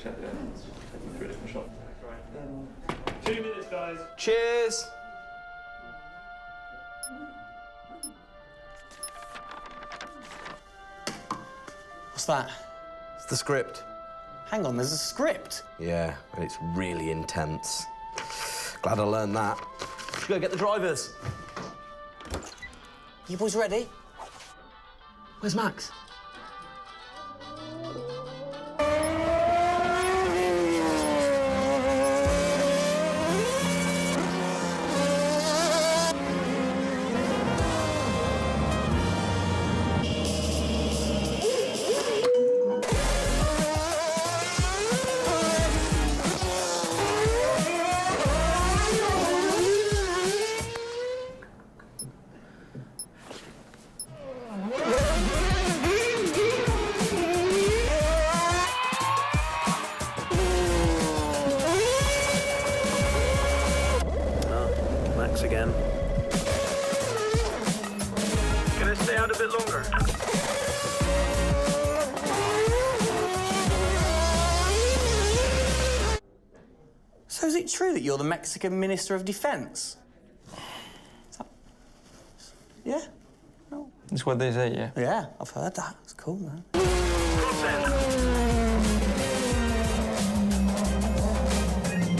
check there. Taking through a different shot. Right. 2 minutes, guys. Cheers. What's that? It's the script. Hang on, there's a script? Yeah, and it's really intense. Glad I learned that. Should go get the drivers. You boys ready? Where's Max? Again. Can I stay out a bit longer? So is it true that you're the Mexican Minister of Defense? Yeah? No. That's what they say, yeah. Yeah, I've heard that. It's cool, man.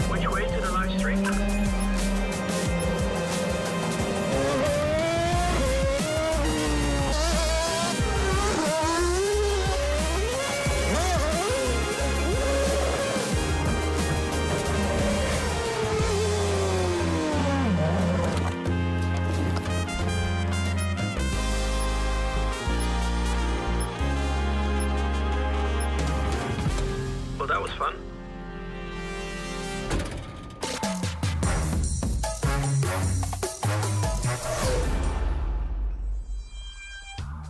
Which way to the live stream? Well, that was fun.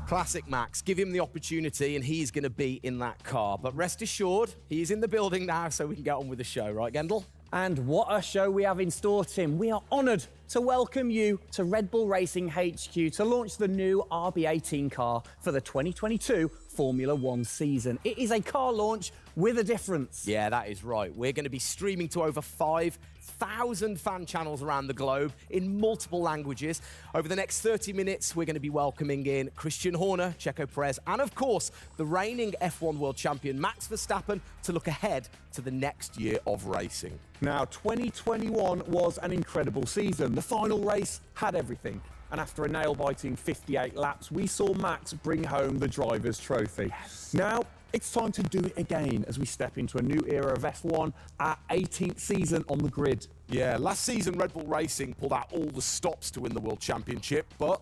Classic Max. Give him the opportunity and he's going to be in that car. But rest assured, he's in the building now so we can get on with the show. Right, Gendel? And what a show we have in store, Tim. We are honoured to welcome you to Red Bull Racing HQ to launch the new RB18 car for the 2022 Formula One season. It is a car launch with a difference. Yeah, that is right. We're going to be streaming to over 5,000 fan channels around the globe in multiple languages. Over the next 30 minutes, we're going to be welcoming in Christian Horner, Checo Perez, and of course, the reigning F1 World Champion Max Verstappen to look ahead to the next year of racing. Now, 2021 was an incredible season. The final race had everything. and after a nail-biting 58 laps, we saw Max bring home the Drivers' Trophy. Now, it's time to do it again as we step into a new era of F1, our 18th season on the grid. Yeah, last season Red Bull Racing pulled out all the stops to win the World Championship, but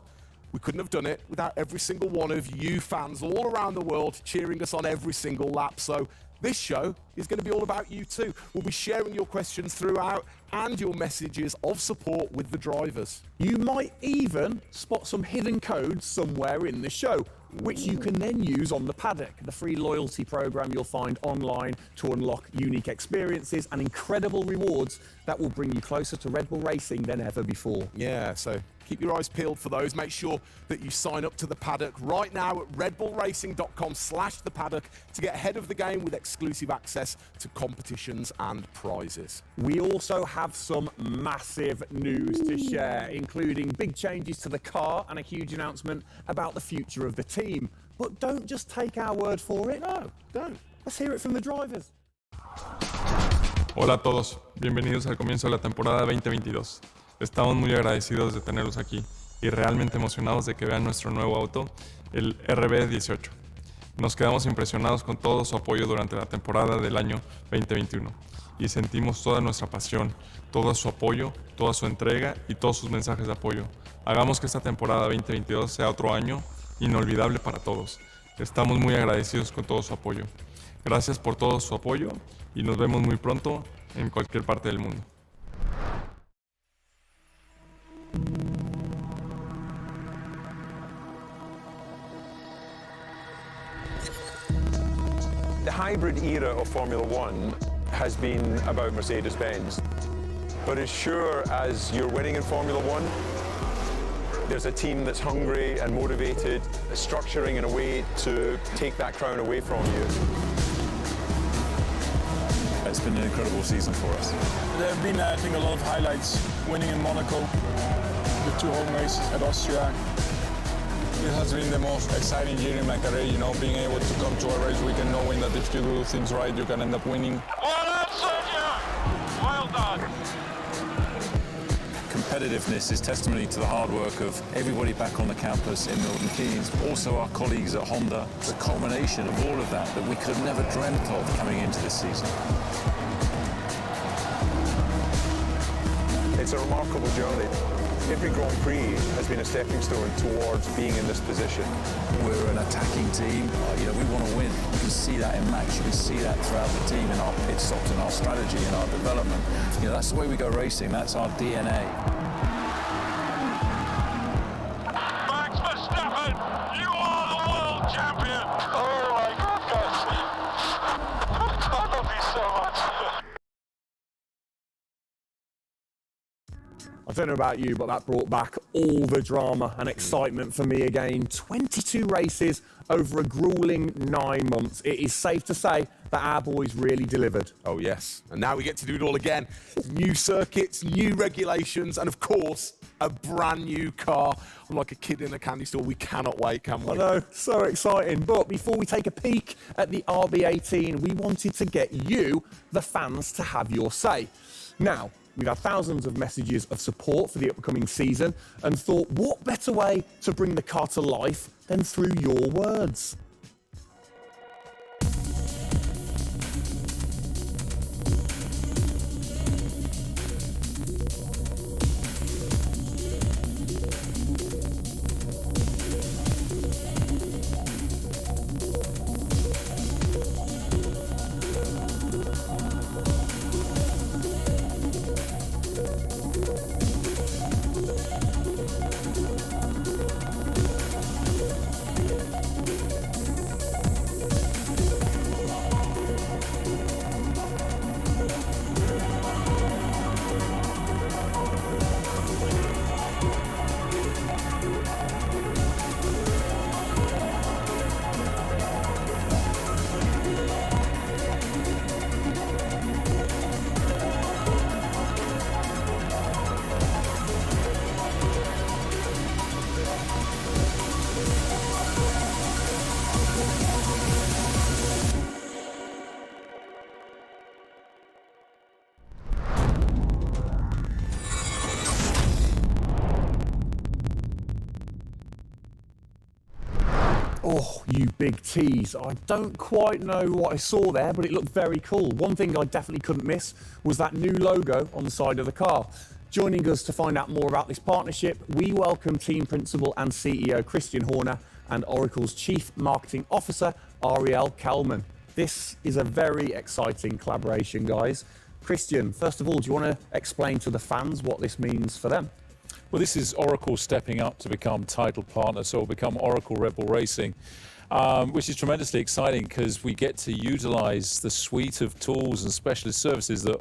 we couldn't have done it without every single one of you fans all around the world cheering us on every single lap. So this show is going to be all about you too. We'll be sharing your questions throughout and your messages of support with the drivers. You might even spot some hidden codes somewhere in the show, which you can then use on the paddock, the free loyalty program you'll find online to unlock unique experiences and incredible rewards that will bring you closer to Red Bull Racing than ever before. Yeah, so keep your eyes peeled for those. Make sure that you sign up to the paddock right now at redbullracing.com/the paddock to get ahead of the game with exclusive access to competitions and prizes. We also have some massive news to share, including big changes to the car and a huge announcement about the future of the team. But don't just take our word for it. No, don't. Let's hear it from the drivers. Hola a todos, bienvenidos al comienzo de la temporada 2022. Estamos muy agradecidos de tenerlos aquí y realmente emocionados de que vean nuestro nuevo auto, el RB18. Nos quedamos impresionados con todo su apoyo durante la temporada del año 2021 y sentimos toda nuestra pasión, todo su apoyo, toda su entrega y todos sus mensajes de apoyo. Hagamos que esta temporada 2022 sea otro año inolvidable para todos. Estamos muy agradecidos con todo su apoyo. Gracias por todo su apoyo y nos vemos muy pronto en cualquier parte del mundo. The hybrid era of Formula One has been about Mercedes-Benz. But as sure as you're winning in Formula One, there's a team that's hungry and motivated, structuring in a way to take that crown away from you. It's been an incredible season for us. There have been, I think, a lot of highlights. Winning in Monaco, the 2 home races at Austria. It has been the most exciting year in my career, you know, being able to come to a race weekend knowing that if you do things right, you can end up winning. Well done, Sergio! Well done. Competitiveness is testimony to the hard work of everybody back on the campus in Milton Keynes, also our colleagues at Honda. It's a culmination of all of that we could have never dreamt of coming into this season. It's a remarkable journey. Every Grand Prix has been a stepping stone towards being in this position. We're an attacking team. You know, we want to win. You can see that in Max. You can see that throughout the team in our pit stops, in our strategy, in our development. You know, that's the way we go racing. That's our DNA. Max Verstappen, you are the world champion! Oh my goodness! I love you so much! I don't know about you, but that brought back all the drama and excitement for me again. 22 races over a grueling 9 months. It is safe to say that our boys really delivered. Oh yes, and now we get to do it all again. New circuits, new regulations, and of course, a brand new car. I'm like a kid in a candy store. We cannot wait, can we? I know, so exciting. But before we take a peek at the RB18, we wanted to get you, the fans, to have your say. Now, we've had thousands of messages of support for the upcoming season and thought, what better way to bring the car to life than through your words? Oh, you big tease. I don't quite know what I saw there, but it looked very cool. One thing I definitely couldn't miss was that new logo on the side of the car. Joining us to find out more about this partnership, we welcome Team Principal and CEO Christian Horner and Oracle's Chief Marketing Officer, Ariel Kelman. This is a very exciting collaboration, guys. Christian, first of all, do you want to explain to the fans what this means for them? Well, this is Oracle stepping up to become title partner, so it'll become Oracle Red Bull Racing, which is tremendously exciting because we get to utilize the suite of tools and specialist services that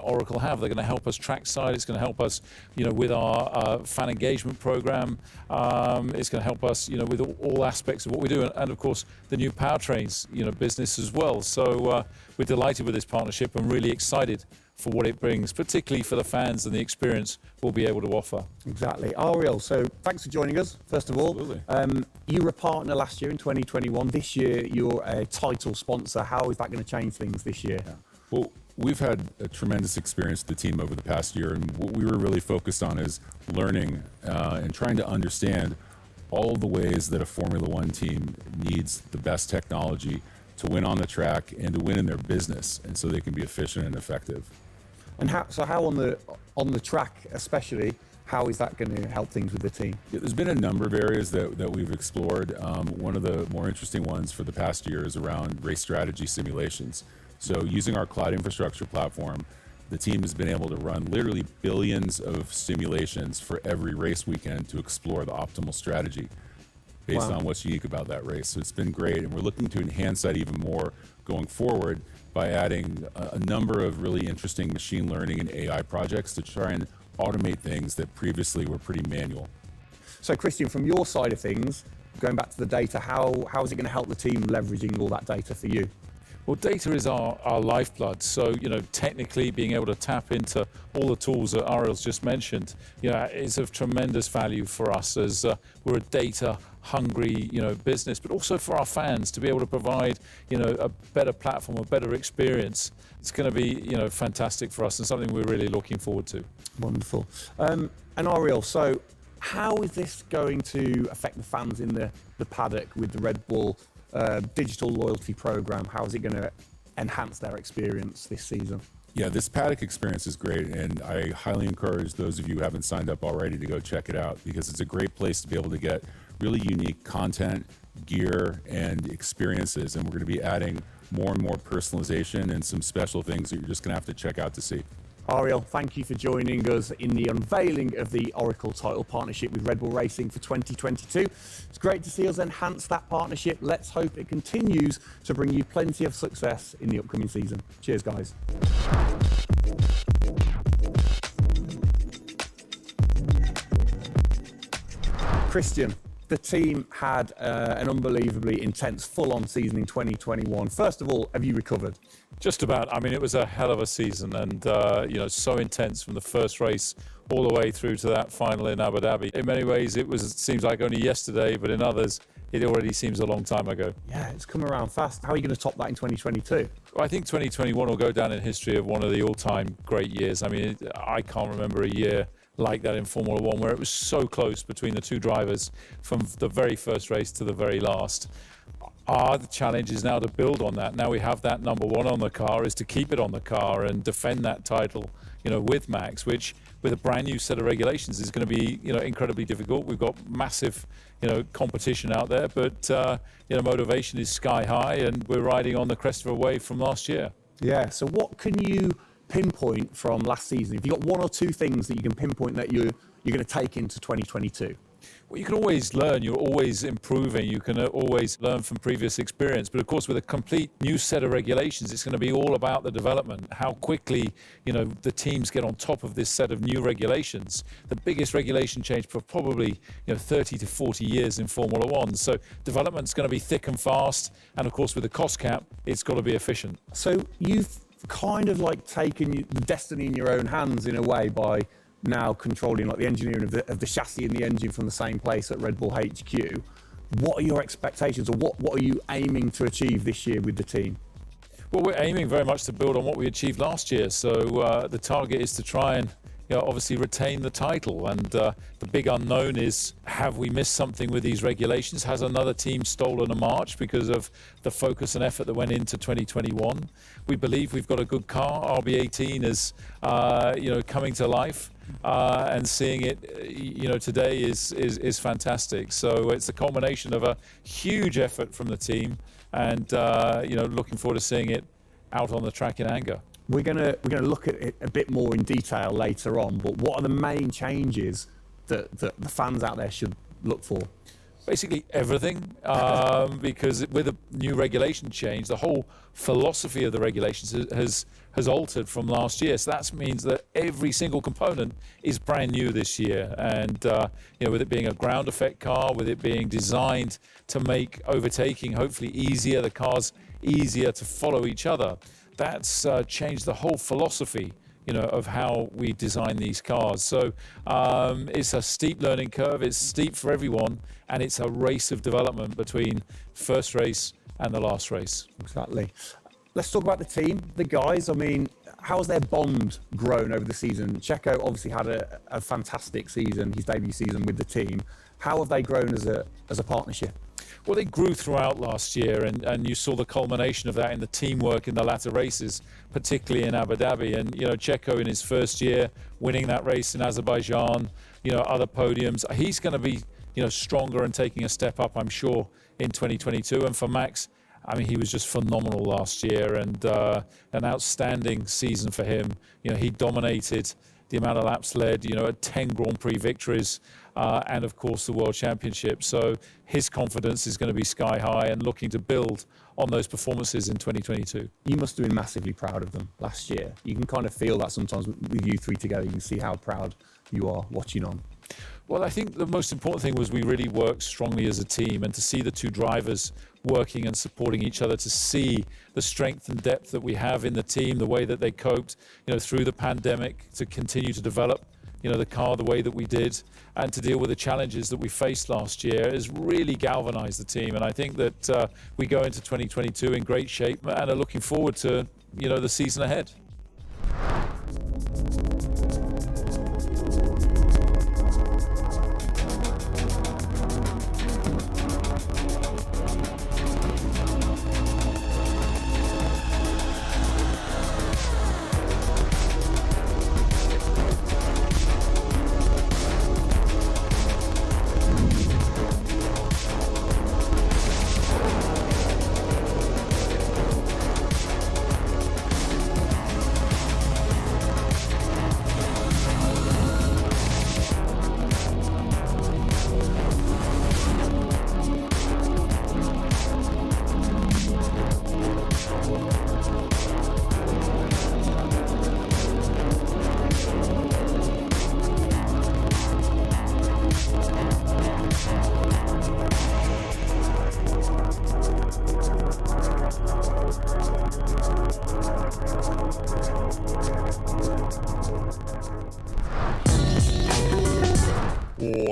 Oracle have. They're going to help us trackside. It's going to help us, with our fan engagement program. It's going to help us, with all aspects of what we do, and of course the new powertrains, business as well. So we're delighted with this partnership and really excited for what it brings, particularly for the fans and the experience we'll be able to offer. Exactly. Ariel, so thanks for joining us, first of all. Absolutely. You were a partner last year in 2021. This year, you're a title sponsor. How is that going to change things this year? Yeah. Well, we've had a tremendous experience with the team over the past year, and what we were really focused on is learning and trying to understand all of the ways that a Formula One team needs the best technology to win on the track and to win in their business, and so they can be efficient and effective. And how on the track especially, how is that going to help things with the team? Yeah, there's been a number of areas that we've explored. One of the more interesting ones for the past year is around race strategy simulations. So using our cloud infrastructure platform, the team has been able to run literally billions of simulations for every race weekend to explore the optimal strategy based on what's unique about that race. So it's been great, and we're looking to enhance that even more going forward by adding a number of really interesting machine learning and AI projects to try and automate things that previously were pretty manual. So Christian, from your side of things, going back to the data, how is it going to help the team leveraging all that data for you? Well, data is our lifeblood. So, technically being able to tap into all the tools that Ariel's just mentioned, is of tremendous value for us as we're a data-hungry, business, but also for our fans to be able to provide, a better platform, a better experience. It's going to be, fantastic for us and something we're really looking forward to. Wonderful. And Ariel, so how is this going to affect the fans in the paddock with the Red Bull digital loyalty program? How is it going to enhance their experience this season? Yeah, this paddock experience is great, and I highly encourage those of you who haven't signed up already to go check it out, because it's a great place to be able to get really unique content, gear, and experiences, and we're going to be adding more and more personalization and some special things that you're just going to have to check out to see. Ariel, thank you for joining us in the unveiling of the Oracle title partnership with Red Bull Racing for 2022. It's great to see us enhance that partnership. Let's hope it continues to bring you plenty of success in the upcoming season. Cheers, guys. Christian, the team had an unbelievably intense, full-on season in 2021. First of all, have you recovered? Just about. I mean, it was a hell of a season, and so intense from the first race all the way through to that final in Abu Dhabi. In many ways, it seems like only yesterday, but in others, it already seems a long time ago. Yeah, it's come around fast. How are you going to top that in 2022? Well, I think 2021 will go down in history of one of the all-time great years. I mean, I can't remember a year like that in Formula One, where it was so close between the two drivers from the very first race to the very last. The challenge is now to build on that. Now we have that number one on the car, is to keep it on the car and defend that title, with Max, which with a brand new set of regulations is going to be, incredibly difficult. We've got massive, competition out there, but, motivation is sky high, and we're riding on the crest of a wave from last year. Yeah, so what can you pinpoint from last season? If you've got one or two things that you can pinpoint that you're going to take into 2022? Well, you can always learn. You're always improving. You can always learn from previous experience. But of course, with a complete new set of regulations, it's going to be all about the development, how quickly, the teams get on top of this set of new regulations. The biggest regulation change for probably, 30 to 40 years in Formula One. So development's going to be thick and fast. And of course, with the cost cap, it's got to be efficient. So you've kind of like taken the destiny in your own hands in a way by now controlling like the engineering of the chassis and the engine from the same place at Red Bull HQ. What are your expectations, or what are you aiming to achieve this year with the team? Well, we're aiming very much to build on what we achieved last year. So the target is to try and obviously retain the title. And the big unknown is, have we missed something with these regulations? Has another team stolen a march because of the focus and effort that went into 2021? We believe we've got a good car. RB18 is, coming to life. And seeing it, today is fantastic. So it's a culmination of a huge effort from the team, and looking forward to seeing it out on the track in anger. We're gonna look at it a bit more in detail later on. But what are the main changes that the fans out there should look for? Basically everything, because with a new regulation change, the whole philosophy of the regulations has altered from last year. So that means that every single component is brand new this year. And with it being a ground effect car, with it being designed to make overtaking hopefully easier, the cars easier to follow each other, that's changed the whole philosophy of how we design these cars. So it's a steep learning curve, it's steep for everyone, and it's a race of development between first race and the last race. Exactly. Let's talk about the team, the guys. I mean, how's their bond grown over the season? Checo obviously had a fantastic season, his debut season with the team. How have they grown as a partnership? Well, they grew throughout last year, and you saw the culmination of that in the teamwork in the latter races, particularly in Abu Dhabi. And, Checo in his first year, winning that race in Azerbaijan, other podiums. He's going to be, stronger and taking a step up, I'm sure, in 2022. And for Max, I mean, he was just phenomenal last year, and an outstanding season for him. He dominated the amount of laps led, 10 Grand Prix victories, and of course the World Championship. So his confidence is going to be sky high and looking to build on those performances in 2022. You must have been massively proud of them last year. You can kind of feel that sometimes with you three together. You can see how proud you are watching on. Well, I think the most important thing was we really worked strongly as a team, and to see the two drivers working and supporting each other, to see the strength and depth that we have in the team, the way that they coped, through the pandemic, to continue to develop, the car the way that we did, and to deal with the challenges that we faced last year, has really galvanized the team. And I think that we go into 2022 in great shape and are looking forward to, the season ahead.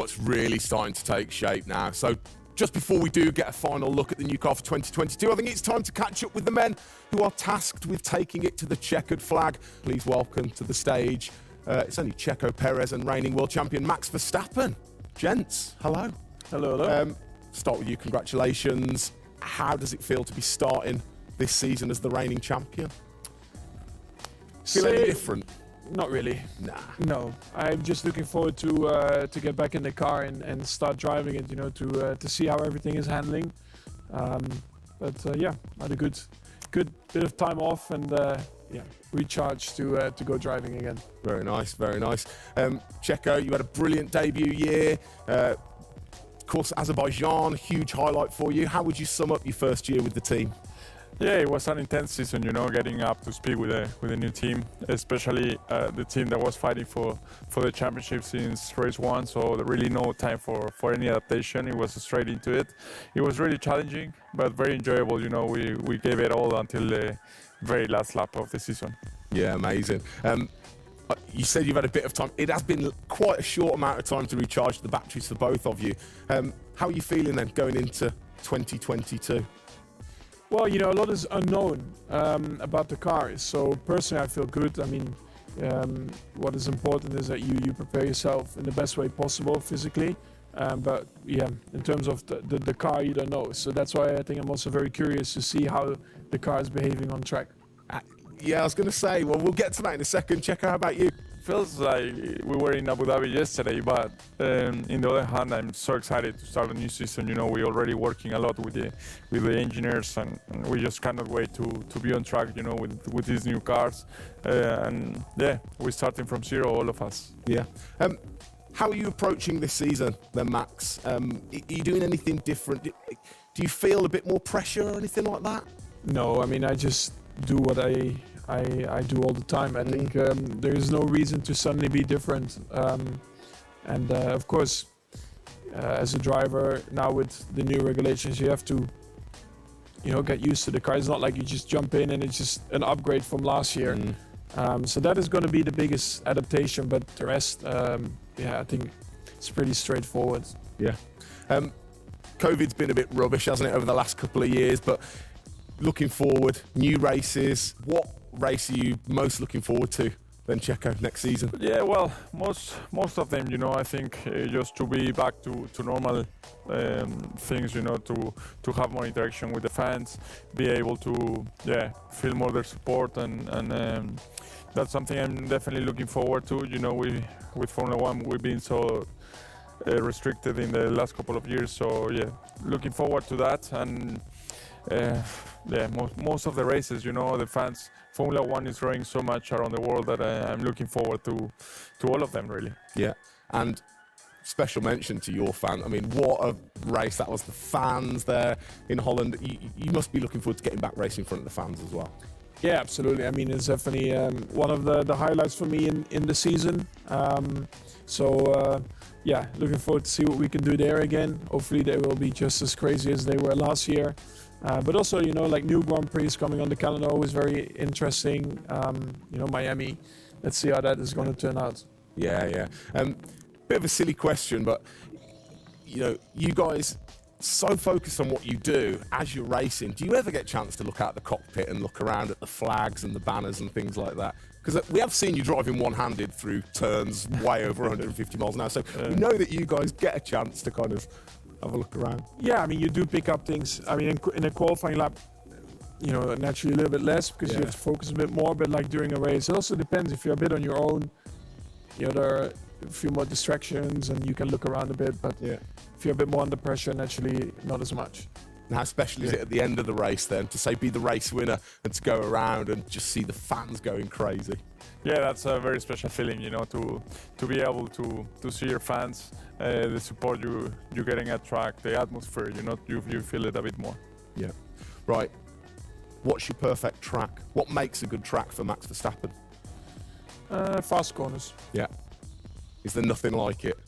It's really starting to take shape now. So just before we do get a final look at the new car for 2022, I think it's time to catch up with the men who are tasked with taking it to the checkered flag. Please welcome to the stage, it's only Checo Perez and reigning world champion Max Verstappen. Gents, hello. Hello, hello. Start with you, congratulations. How does it feel to be starting this season as the reigning champion? Feel any different? Not really. Nah. No, I'm just looking forward to get back in the car and start driving it. To see how everything is handling. Yeah, had a good bit of time off and recharge to go driving again. Very nice, very nice. Checo, you had a brilliant debut year. Of course, Azerbaijan, huge highlight for you. How would you sum up your first year with the team? Yeah, it was an intense season, getting up to speed with a new team, especially the team that was fighting for the championship since race one. So there really no time for any adaptation. It was straight into it. It was really challenging, but very enjoyable. We gave it all until the very last lap of the season. Yeah, amazing. You said you've had a bit of time. It has been quite a short amount of time to recharge the batteries for both of you. How are you feeling then going into 2022? Well, a lot is unknown about the car. So personally, I feel good. I mean, what is important is that you prepare yourself in the best way possible physically. But yeah, in terms of the car, you don't know. So that's why I think I'm also very curious to see how the car is behaving on track. Yeah, I was going to say, well, we'll get to that in a second. Checo, how about you? Feels like we were in Abu Dhabi yesterday, but in the other hand, I'm so excited to start a new season. You know, we're already working a lot with the engineers, and we just cannot wait to be on track. You know, with these new cars, and yeah, we're starting from zero, all of us. Yeah. How are you approaching this season, then, Max? Are you doing anything different? Do you feel a bit more pressure or anything like that? No, I mean, I just do what I do all the time. I think there is no reason to suddenly be different. And of course, as a driver now with the new regulations, you have to, get used to the car. It's not like you just jump in and it's just an upgrade from last year. So that is going to be the biggest adaptation. But the rest, I think it's pretty straightforward. Yeah. COVID's been a bit rubbish, hasn't it, over the last couple of years? But looking forward, new races. What race are you most looking forward to then, Checo, next season? Yeah, well, most of them, I think just to be back to normal things, to have more interaction with the fans, be able to, feel more their support, and that's something I'm definitely looking forward to. With Formula One, we've been so restricted in the last couple of years, so yeah, looking forward to that. And most of the races, the fans, Formula One is growing so much around the world that I'm looking forward to all of them, really. Yeah, and special mention to your fan. I mean, what a race that was. The fans there in Holland. You must be looking forward to getting back racing in front of the fans as well. Yeah, absolutely. I mean, it's definitely one of the highlights for me in the season. Looking forward to see what we can do there again. Hopefully they will be just as crazy as they were last year. But also, like new Grand Prix coming on the calendar, always very interesting. Miami. Let's see how that is going to turn out. Yeah. Bit of a silly question, but you guys so focused on what you do as you're racing. Do you ever get a chance to look out the cockpit and look around at the flags and the banners and things like that? Because we have seen you driving one-handed through turns way over 150 miles an hour. So we know that you guys get a chance to kind of have a look around. Yeah, I mean, you do pick up things. I mean, in a qualifying lap, naturally a little bit less because you have to focus a bit more. But like during a race, it also depends. If you're a bit on your own, there are a few more distractions and you can look around a bit. But if you're a bit more under pressure, naturally not as much. And how special is it at the end of the race then to say be the race winner and to go around and just see the fans going crazy? Yeah, that's a very special feeling, to be able to see your fans, the support you're getting at track, the atmosphere, you feel it a bit more. Yeah. Right. What's your perfect track? What makes a good track for Max Verstappen? Fast corners. Yeah. Is there nothing like it?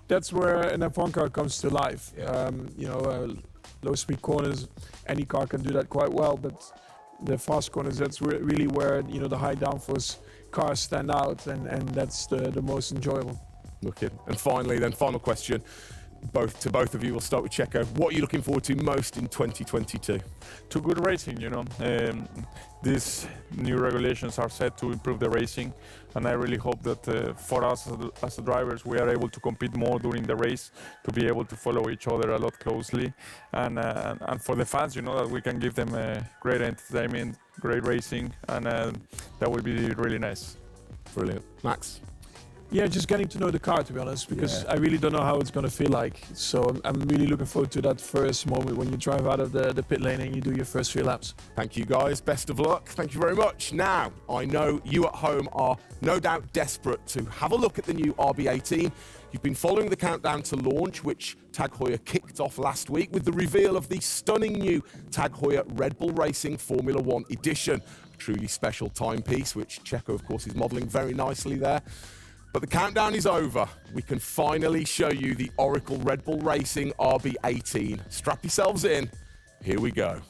That's where an F1 car comes to life. Yeah. Low-speed corners, any car can do that quite well, but the fast corners, that's really where the high downforce cars stand out, and that's the most enjoyable. Wicked. And finally, then, final question, to both of you. We'll start with Checo. What are you looking forward to most in 2022? To good racing, these new regulations are set to improve the racing, and I really hope that for us as drivers, we are able to compete more during the race, to be able to follow each other a lot closely, and for the fans, that we can give them great entertainment, great racing, and that will be really nice. Brilliant. Max? Yeah, just getting to know the car, to be honest, because I really don't know how it's going to feel like. So I'm really looking forward to that first moment when you drive out of the pit lane and you do your first few laps. Thank you, guys. Best of luck. Thank you very much. Now, I know you at home are no doubt desperate to have a look at the new RB18. You've been following the countdown to launch, which Tag Heuer kicked off last week with the reveal of the stunning new Tag Heuer Red Bull Racing Formula One edition. A truly special timepiece, which Checo, of course, is modelling very nicely there. But the countdown is over. We can finally show you the Oracle Red Bull Racing RB18. Strap yourselves in. Here we go.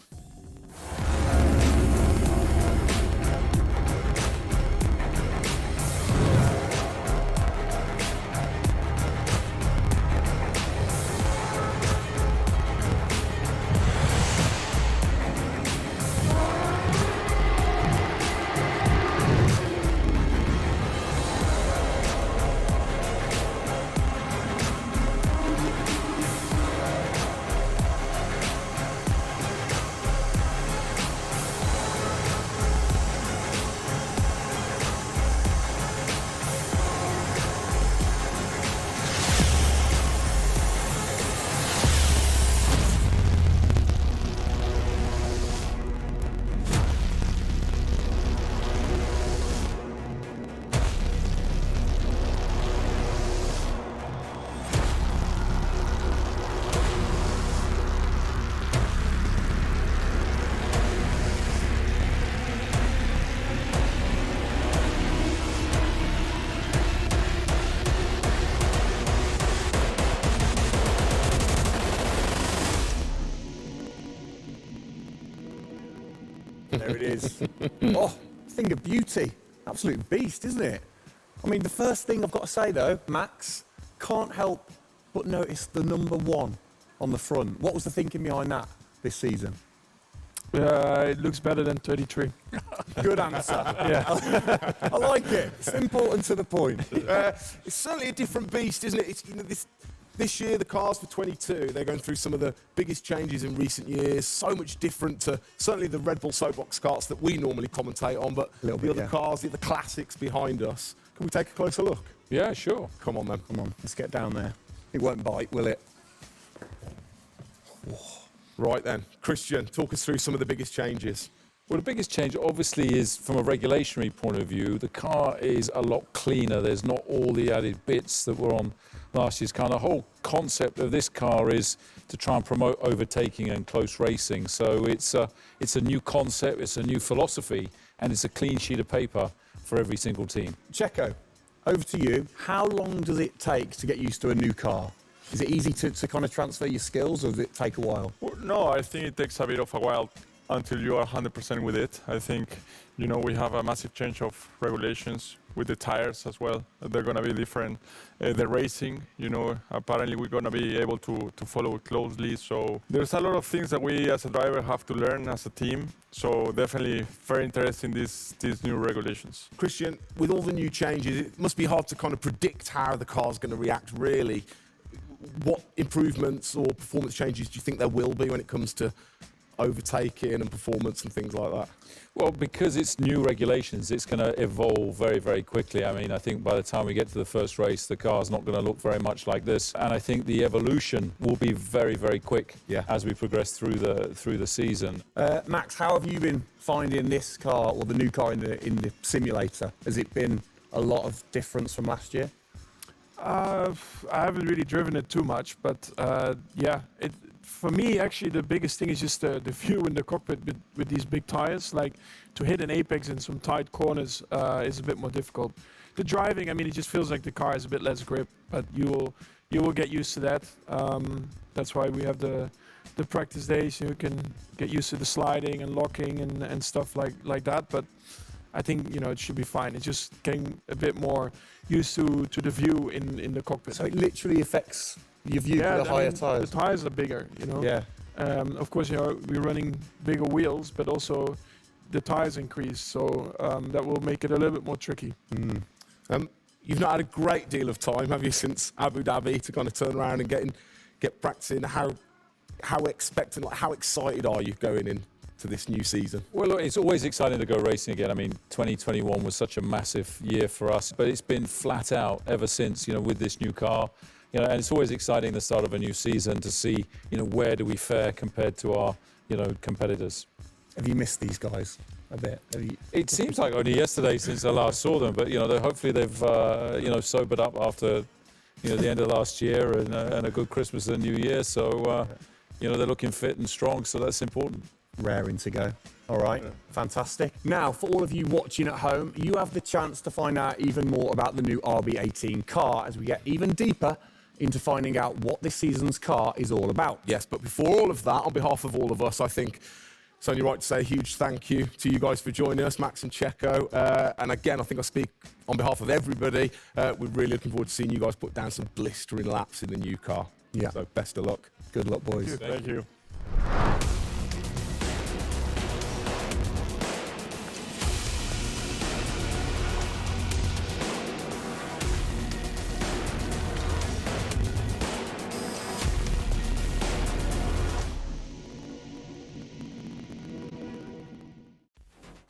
There it is. Oh, thing of beauty. Absolute beast, isn't it? I mean, the first thing I've got to say, though, Max, can't help but notice the number 1 on the front. What was the thinking behind that this season? It looks better than 33. Good answer. Yeah. I like it. Simple and to the point. It's certainly a different beast, isn't it? It's, this year, the cars for 22, they're going through some of the biggest changes in recent years. So much different to certainly the Red Bull Soapbox karts that we normally commentate on, but the other cars, the classics behind us. Can we take a closer look? Yeah, sure. Come on, then. Come on, let's get down there. It won't bite, will it? Right then, Christian, talk us through some of the biggest changes. Well, the biggest change obviously is from a regulatory point of view. The car is a lot cleaner. There's not all the added bits that were on last year's car. The whole concept of this car is to try and promote overtaking and close racing. So it's a new concept, it's a new philosophy, and it's a clean sheet of paper for every single team. Checo, over to you. How long does it take to get used to a new car? Is it easy to kind of transfer your skills, or does it take a while? Well, no, I think it takes a bit of a while until you are 100% with it. I think, we have a massive change of regulations with the tires as well. They're going to be different. The racing, apparently we're going to be able to follow it closely. So there's a lot of things that we as a driver have to learn as a team. So definitely very interesting, these new regulations. Christian, with all the new changes, it must be hard to kind of predict how the car's going to react, really. What improvements or performance changes do you think there will be when it comes to overtaking and performance and things like that? Well, because it's new regulations, it's going to evolve very, very quickly. I mean, I think by the time we get to the first race, the car's not going to look very much like this. And I think the evolution will be very, very quick as we progress through the season. Max, how have you been finding this car, or the new car in the simulator? Has it been a lot of difference from last year? I haven't really driven it too much, but for me, actually, the biggest thing is just the view in the cockpit with these big tires. Like, to hit an apex in some tight corners is a bit more difficult. The driving, I mean, it just feels like the car has a bit less grip, but you will get used to that. That's why we have the practice days. You can get used to the sliding and locking and stuff like that. But I think it should be fine. It's just getting a bit more used to the view in the cockpit. So it literally affects your view with the higher tires. The tires are bigger, Yeah. Of course, we're running bigger wheels, but also the tires increase, so that will make it a little bit more tricky. You've not had a great deal of time, have you, since Abu Dhabi, to kind of turn around and get practicing? How expectant, how excited are you going in to this new season? Well, look, it's always exciting to go racing again. I mean, 2021 was such a massive year for us, but it's been flat out ever since, with this new car. And it's always exciting the start of a new season to see, where do we fare compared to our, competitors. Have you missed these guys a bit? It seems like only yesterday since I last saw them, but, hopefully they've, sobered up after, the end of last year and a good Christmas and New Year. So, they're looking fit and strong, so that's important. Raring to go. All right, fantastic. Now, for all of you watching at home, you have the chance to find out even more about the new RB18 car as we get even deeper into finding out what this season's car is all about. Yes, but before all of that, on behalf of all of us, I think it's only right to say a huge thank you to you guys for joining us, Max and Checo. And again, I think I speak on behalf of everybody. We're really looking forward to seeing you guys put down some blistering laps in the new car. Yeah. So best of luck. Good luck, boys. Thank you.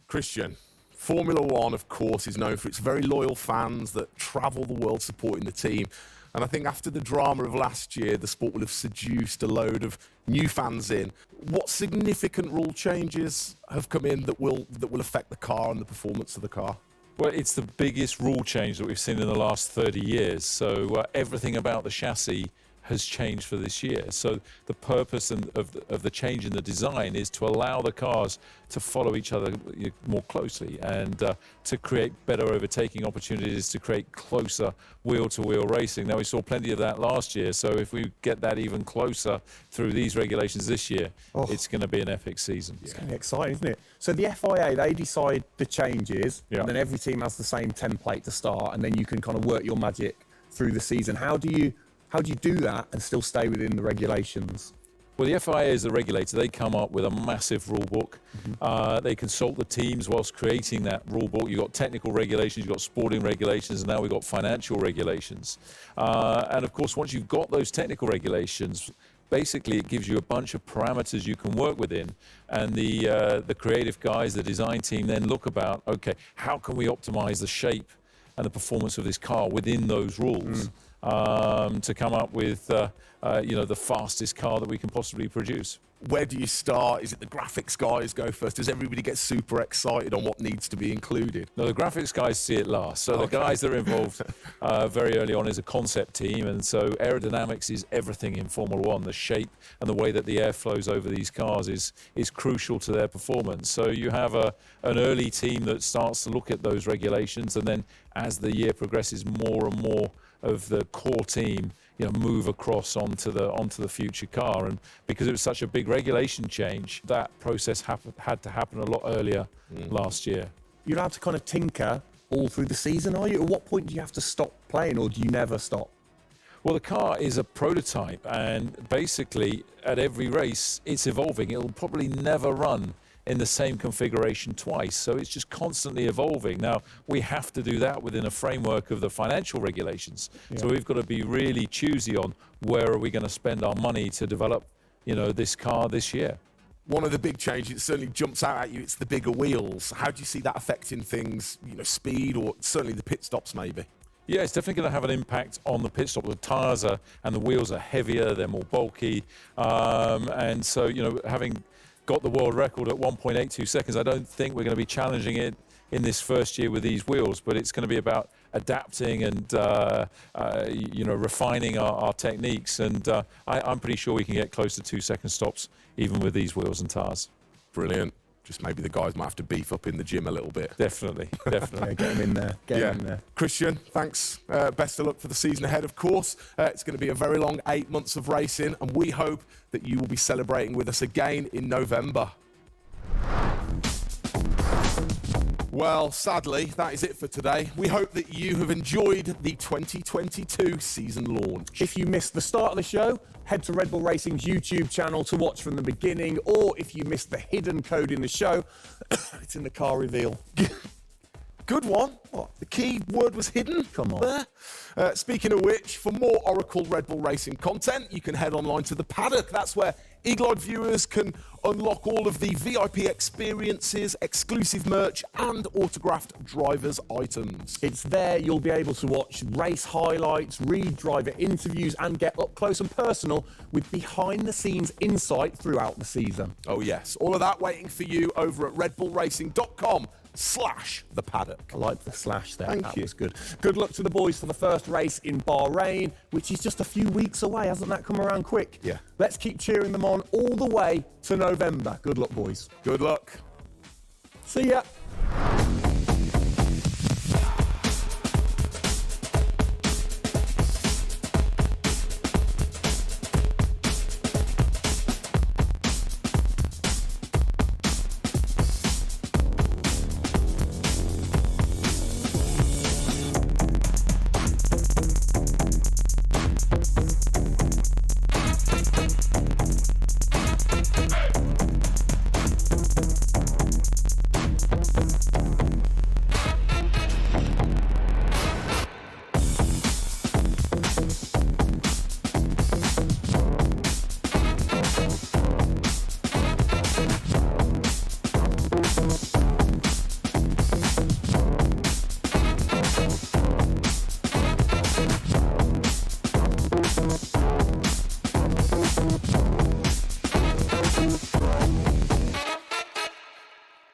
Christian, Formula One, of course, is known for its very loyal fans that travel the world supporting the team. And I think after the drama of last year, the sport will have seduced a load of new fans in. What significant rule changes have come in that will affect the car and the performance of the car? Well, it's the biggest rule change that we've seen in the last 30 years. So everything about the chassis has changed for this year. So the purpose of the change in the design is to allow the cars to follow each other more closely and to create better overtaking opportunities, to create closer wheel-to-wheel racing. Now, we saw plenty of that last year, so if we get that even closer through these regulations this year, it's going to be an epic season. It's going to be exciting, isn't it? So the FIA, they decide the changes, Yeah. and then every team has the same template to start, and then you can kind of work your magic through the season. How do you do that and still stay within the regulations? Well, the FIA is the regulator. They come up with a massive rule book. They consult the teams whilst creating that rule book. You've got technical regulations, you've got sporting regulations, and now we've got financial regulations. And of course, once you've got those technical regulations, basically it gives you a bunch of parameters you can work within. And the creative guys, the design team, then look about, okay, how can we optimize the shape and the performance of this car within those rules to come up with the fastest car that we can possibly produce. Where do you start? Is it the graphics guys go first? Does everybody get super excited on what needs to be included? No, the graphics guys see it last. So the guys that are involved very early on is a concept team, and so aerodynamics is everything in Formula One. The shape and the way that the air flows over these cars is crucial to their performance. So you have an early team that starts to look at those regulations, and then as the year progresses, more and more of the core team move across onto the future car. And because it was such a big regulation change, that process had to happen a lot earlier last year. You're allowed to kind of tinker all through the season, are you? At what point do you have to stop playing, or do you never stop? Well, the car is a prototype, and basically at every race it's evolving. It'll probably never run in the same configuration twice, so it's just constantly evolving. Now, we have to do that within a framework of the financial regulations. So we've got to be really choosy on where are we going to spend our money to develop, this car this year. One of the big changes, it certainly jumps out at you, it's the bigger wheels. How do you see that affecting things, speed, or certainly the pit stops maybe? Yeah, it's definitely going to have an impact on the pit stop. The tyres and the wheels are heavier, they're more bulky, and so, having got the world record at 1.82 seconds, I don't think we're going to be challenging it in this first year with these wheels, but it's going to be about adapting and refining our techniques, and I'm pretty sure we can get close to 2 second stops even with these wheels and tyres. Brilliant. Just maybe the guys might have to beef up in the gym a little bit. Definitely. Get them in there. Get them in there. Christian, thanks. Best of luck for the season ahead, of course. It's going to be a very long 8 months of racing, and we hope that you will be celebrating with us again in November. Well, sadly, that is it for today. We hope that you have enjoyed the 2022 season launch. If you missed the start of the show, head to Red Bull Racing's YouTube channel to watch from the beginning, or if you missed the hidden code in the show, it's in the car reveal. Good one. What? The key word was hidden? Come on. There. Speaking of which, for more Oracle Red Bull Racing content, you can head online to the paddock. That's where eagle-eyed viewers can unlock all of the VIP experiences, exclusive merch, and autographed drivers' items. It's there you'll be able to watch race highlights, read driver interviews, and get up close and personal with behind-the-scenes insight throughout the season. Oh yes, all of that waiting for you over at redbullracing.com/the paddock. I like the slash there. Thank you. That was good. Good luck to the boys for the first race in Bahrain, which is just a few weeks away. Hasn't that come around quick? Yeah. Let's keep cheering them on all the way to November. Good luck, boys. Good luck. See ya.